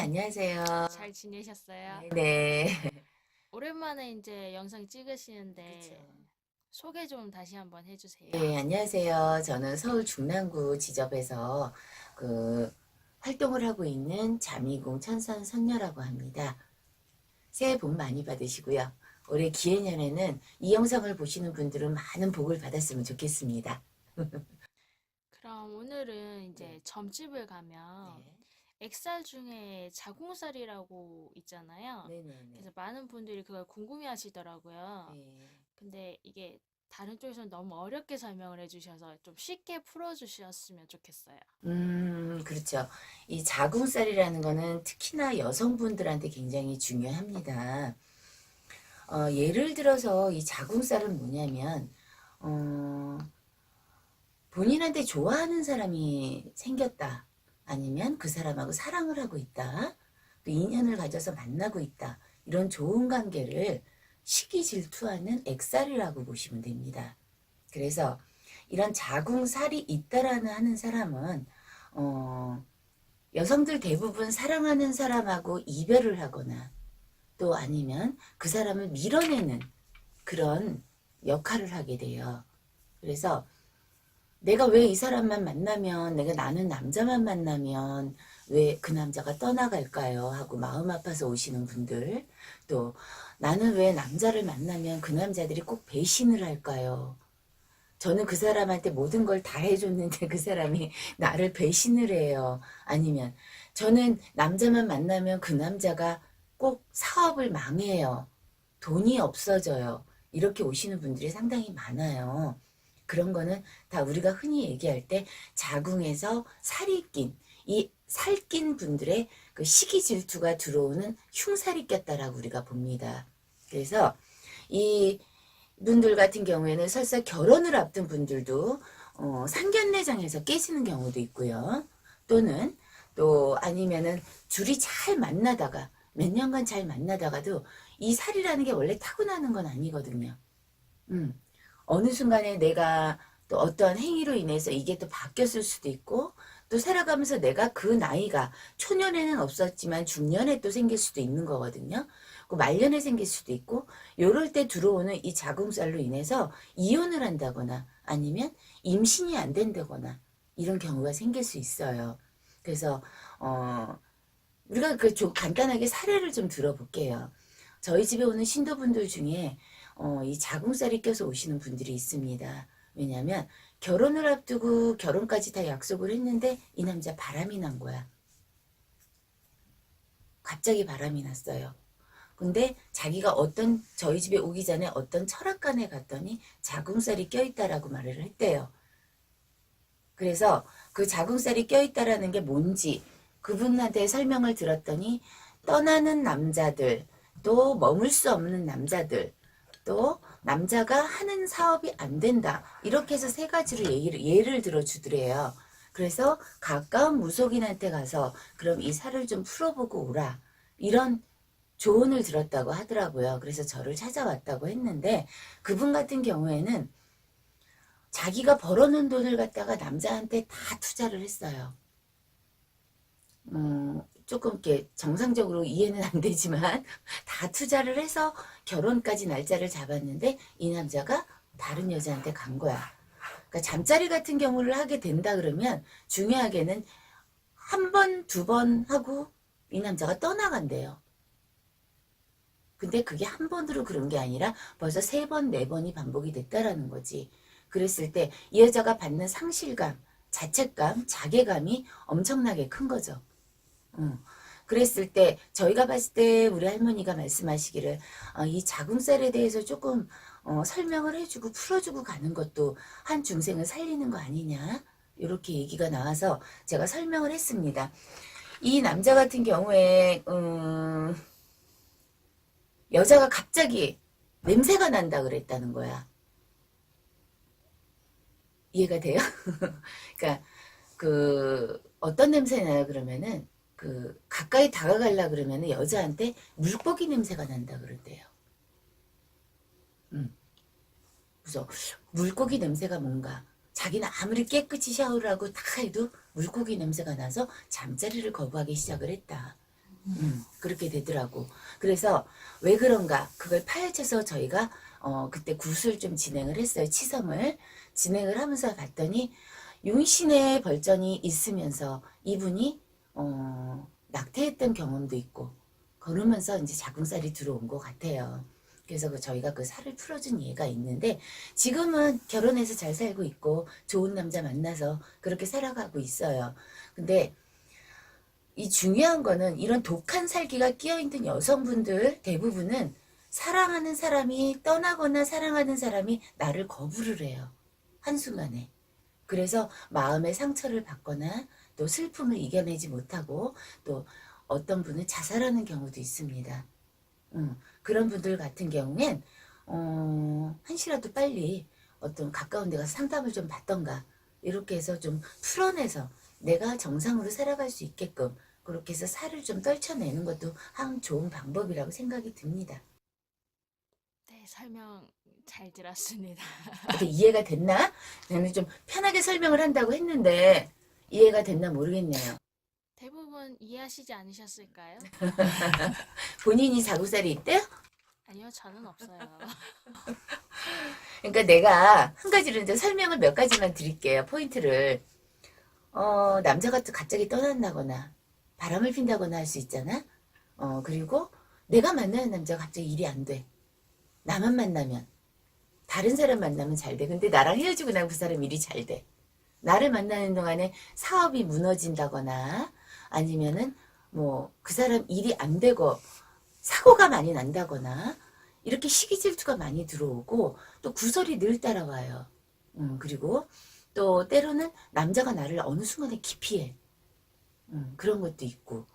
안녕하세요. 잘 지내셨어요? 네. 오랜만에 이제 영상 그쵸. 찍으시는데 소개 좀 다시 한번 해주세요. 네, 안녕하세요. 저는 서울 중랑구 지점에서 활동을 하고 있는 자미궁 천선 선녀라고 합니다. 새해 복 많이 받으시고요. 올해 기해년에는 이 영상을 보시는 분들은 많은 복을 받았으면 좋겠습니다. 그럼 오늘은 네, 이제 점집을 가면 네, 액살 중에 자궁살이라고 있잖아요. 네네네. 그래서 많은 분들이 그걸 궁금해 하시더라고요. 네. 근데 이게 다른 쪽에서는 너무 어렵게 설명을 해주셔서 좀 쉽게 풀어주셨으면 좋겠어요. 그렇죠. 이 자궁살이라는 거는 특히나 여성분들한테 굉장히 중요합니다. 예를 들어서 이 자궁살은 뭐냐면, 어, 본인한테 좋아하는 사람이 생겼다. 아니면 그 사람하고 사랑을 하고 있다. 또 인연을 가져서 만나고 있다. 이런 좋은 관계를 시기 질투하는 액살이라고 보시면 됩니다. 그래서 이런 자궁살이 있다라는 하는 사람은, 어, 여성들 대부분 사랑하는 사람하고 이별을 하거나 또 아니면 그 사람을 밀어내는 그런 역할을 하게 돼요. 그래서 내가 왜 이 사람만 만나면, 내가 나는 남자만 만나면 왜 그 남자가 떠나갈까요? 하고 마음 아파서 오시는 분들, 또 나는 왜 남자를 만나면 그 남자들이 꼭 배신을 할까요? 저는 그 사람한테 모든 걸 다 해줬는데 그 사람이 나를 배신을 해요. 아니면 저는 남자만 만나면 그 남자가 꼭 사업을 망해요. 돈이 없어져요. 이렇게 오시는 분들이 상당히 많아요. 그런 거는 다 우리가 흔히 얘기할 때 자궁에서 살이 낀, 이 살낀 분들의 그 시기 질투가 들어오는 흉살이 꼈다라고 우리가 봅니다. 그래서 이 분들 같은 경우에는 설사 결혼을 앞둔 분들도 상견례장에서 깨지는 경우도 있고요. 또는 또 아니면은 둘이 잘 만나다가 몇 년간 잘 만나다가도 이 살이라는 게 원래 타고나는 건 아니거든요. 음. 어느 순간에 내가 또 어떤 행위로 인해서 이게 또 바뀌었을 수도 있고 또 살아가면서 내가 그 나이가 초년에는 없었지만 중년에 또 생길 수도 있는 거거든요. 그 말년에 생길 수도 있고 요럴 때 들어오는 이 자궁살로 인해서 이혼을 한다거나 아니면 임신이 안 된다거나 이런 경우가 생길 수 있어요. 그래서 어 우리가 좀 간단하게 사례를 좀 들어볼게요. 저희 집에 오는 신도분들 중에 이 자궁살이 껴서 오시는 분들이 있습니다. 왜냐하면 결혼을 앞두고 결혼까지 다 약속을 했는데 이 남자 바람이 난 거야. 갑자기 바람이 났어요. 근데 자기가 저희 집에 오기 전에 어떤 철학관에 갔더니 자궁살이 껴있다라고 말을 했대요. 그래서 그 자궁살이 껴있다라는 게 뭔지 그분한테 설명을 들었더니 떠나는 남자들, 또 머물 수 없는 남자들, 또 남자가 하는 사업이 안 된다. 이렇게 해서 세 가지로 예를 들어 주더래요. 그래서 가까운 무속인한테 가서 그럼 이 살을 좀 풀어보고 오라. 이런 조언을 들었다고 하더라고요. 그래서 저를 찾아왔다고 했는데 그분 같은 경우에는 자기가 벌어놓은 돈을 갖다가 남자한테 다 투자를 했어요. 조금 이렇게 정상적으로 이해는 안 되지만 다 투자를 해서 결혼까지 날짜를 잡았는데 이 남자가 다른 여자한테 간 거야. 그러니까 잠자리 같은 경우를 하게 된다 그러면 중요하게는 한 번, 두 번 하고 이 남자가 떠나간대요. 근데 그게 한 번으로 그런 게 아니라 벌써 세 번, 네 번이 반복이 됐다라는 거지. 그랬을 때 이 여자가 받는 상실감, 자책감, 자괴감이 엄청나게 큰 거죠. 음. 그랬을 때 저희가 봤을 때 우리 할머니가 말씀하시기를 이 자궁살에 대해서 조금 설명을 해주고 풀어주고 가는 것도 한 중생을 살리는 거 아니냐 이렇게 얘기가 나와서 제가 설명을 했습니다. 이 남자 같은 경우에 여자가 갑자기 냄새가 난다 그랬다는 거야. 이해가 돼요? 그러니까 어떤 냄새 나요 그러면은 가까이 다가가려 그러면은 여자한테 물고기 냄새가 난다 그러대요. 음. 그래서 물고기 냄새가 뭔가 자기는 아무리 깨끗이 샤워를 하고 다 해도 물고기 냄새가 나서 잠자리를 거부하기 시작을 했다. 그렇게 되더라고. 그래서 왜 그런가 그걸 파헤쳐서 저희가 그때 굿을 좀 진행을 했어요. 치성을 진행을 하면서 봤더니 윤신의 벌전이 있으면서 이분이 낙태했던 경험도 있고 그러면서 이제 자궁살이 들어온 것 같아요. 그래서 저희가 그 살을 풀어준 예가 있는데 지금은 결혼해서 잘 살고 있고 좋은 남자 만나서 그렇게 살아가고 있어요. 근데 이 중요한 거는 이런 독한 살기가 끼어있는 여성분들 대부분은 사랑하는 사람이 떠나거나 사랑하는 사람이 나를 거부를 해요. 한순간에. 그래서 마음의 상처를 받거나 또 슬픔을 이겨내지 못하고 또 어떤 분은 자살하는 경우도 있습니다. 그런 분들 같은 경우엔 한시라도 빨리 어떤 가까운 데 가서 상담을 좀 받던가 이렇게 해서 좀 풀어내서 내가 정상으로 살아갈 수 있게끔 그렇게 해서 살을 좀 떨쳐내는 것도 한 좋은 방법이라고 생각이 듭니다. 네, 설명 잘 들었습니다. 어떻게 이해가 됐나? 저는 좀 편하게 설명을 한다고 했는데 이해가 됐나 모르겠네요. 대부분 이해하시지 않으셨을까요? 본인이 자구살이 있대요? 아니요, 저는 없어요. 그러니까 내가 한 가지를 이제 설명을 몇 가지만 드릴게요. 포인트를. 남자가 또 갑자기 떠난다거나 바람을 핀다거나 할 수 있잖아. 그리고 내가 만나는 남자가 갑자기 일이 안 돼. 나만 만나면. 다른 사람 만나면 잘 돼. 근데 나랑 헤어지고 나면 그 사람 일이 잘 돼. 나를 만나는 동안에 사업이 무너진다거나 아니면은 뭐 그 사람 일이 안 되고 사고가 많이 난다거나 이렇게 시기 질투가 많이 들어오고 또 구설이 늘 따라와요. 그리고 또 때로는 남자가 나를 어느 순간에 기피해. 그런 것도 있고.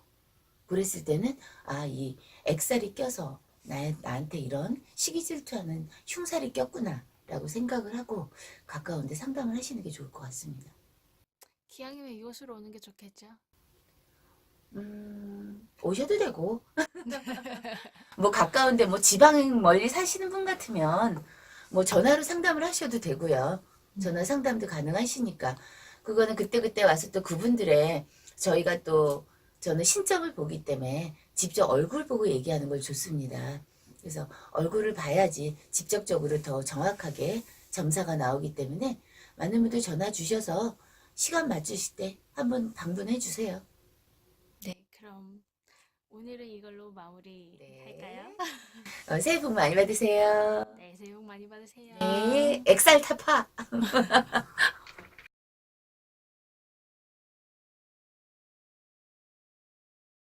그랬을 때는 이 액살이 껴서 나한테 이런 시기 질투하는 흉살이 꼈구나 라고 생각을 하고 가까운데 상담을 하시는 게 좋을 것 같습니다. 기왕이면 이곳으로 오는 게 좋겠죠? 오셔도 되고 뭐 가까운데 뭐 지방 멀리 사시는 분 같으면 뭐 전화로 상담을 하셔도 되고요. 전화 상담도 가능하시니까 그거는 그때그때 와서 또 그분들의 저희가 또 저는 신점을 보기 때문에 직접 얼굴 보고 얘기하는 걸 좋습니다. 그래서 얼굴을 봐야지 직접적으로 더 정확하게 점사가 나오기 때문에 많은 분들 전화 주셔서 시간 맞추실 때 한번 방문해 주세요. 네, 그럼 오늘은 이걸로 마무리할까요? 새해 복 많이 받으세요. 네, 새해 복 많이 받으세요. 네, 엑살 타파.